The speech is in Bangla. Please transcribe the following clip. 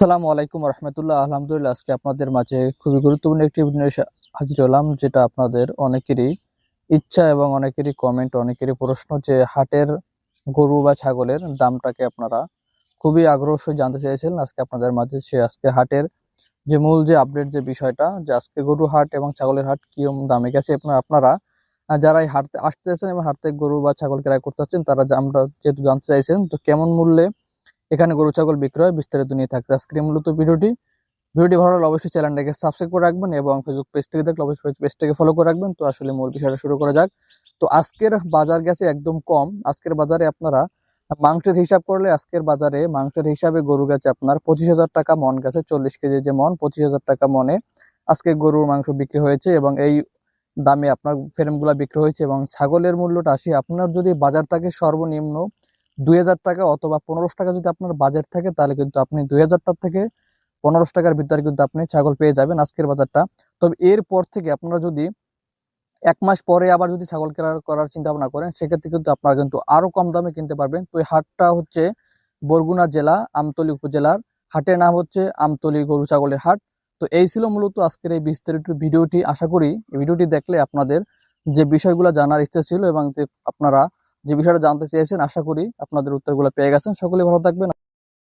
আসসালামু আলাইকুম রহমতুল্লাহ। আলহামদুলিল্লাহ, আজকে আপনাদের মাঝে খুবই গুরুত্বপূর্ণ একটি ভিডিও নিয়ে হাজির হলাম, যেটা আপনাদের অনেকেরই ইচ্ছা এবং অনেকেরই কমেন্ট, অনেকেরই প্রশ্ন যে হাটের গরু বা ছাগলের দামটাকে আপনারা খুবই আগ্রহ সহ জানতে চেয়েছিলেন। আজকে আপনাদের মাঝে আজকে হাটের যে মূল যে আপডেট যে বিষয়টা, যে আজকে গরু হাট এবং ছাগলের হাট কি দামে গেছে, আপনারা যারা এই হাটতে আসতে চাইছেন এবং হাট থেকে গরু বা ছাগল ক্রয় করতে চাচ্ছেন, তারা আমরা যেহেতু জানতে চাইছেন তো কেমন মূল্যে এখানে গরু ছাগল বিক্রয় বিস্তারিত নিয়ে থাকছে আজকের মূলত ভিডিওটি ভালো লাগলে অবশ্যই চ্যানেলটাকে সাবস্ক্রাইব করে রাখবেন এবং ফেসবুক পেজ থেকে দেখলে অবশ্যই পেজটাকে ফলো করে রাখবেন। তো আসলে মূল বিষয়টা শুরু করা যাক। তো আজকের বাজার গেছে একদম কম। আজকের বাজারে আপনারা মাংসের হিসাব করলে আজকের বাজারে মাংসের হিসাবে গরু গেছে আপনার 25,000 টাকা মন গেছে। 40 কেজি যে মন, 25,000 টাকা মনে আজকে গরুর মাংস বিক্রি হয়েছে এবং এই দামে আপনার ফ্রেমগুলা বিক্রি হয়েছে। এবং ছাগলের মূল্যটা আসি, আপনার যদি বাজার থাকে সর্বনিম্ন 2,000 টাকা অথবা 1500 টাকা যদি আপনার বাজেট থাকে, তাহলে কিন্তু আপনি 2,000 থেকে 1500 টাকার ভিতরে কিন্তু আপনি ছাগল পেয়ে যাবেন আজকের বাজারটা। তবে এরপর থেকে আপনারা যদি 1 মাস পরে আবার যদি ছাগল কেনার করার চিন্তা ভাবনা করেন, সেক্ষেত্রে কিন্তু আপনারা কিন্তু আরো কম দামে কিনতে পারবেন। তো এই হাটটা হচ্ছে বরগুনা জেলা আমতলী উপজেলার, হাটের নাম হচ্ছে আমতলী গরু ছাগলের হাট। তো এই ছিল মূলত আজকের এই বিস্তারিত ভিডিওটি। আশা করি এই ভিডিওটি দেখলে আপনাদের যে বিষয়গুলো জানার ইচ্ছা ছিল এবং যে আপনারা যে বিষয়টা জানতে চেয়েছেন, আশা করি আপনাদের উত্তরগুলো পেয়ে গেছেন। সকলে ভালো থাকবেন।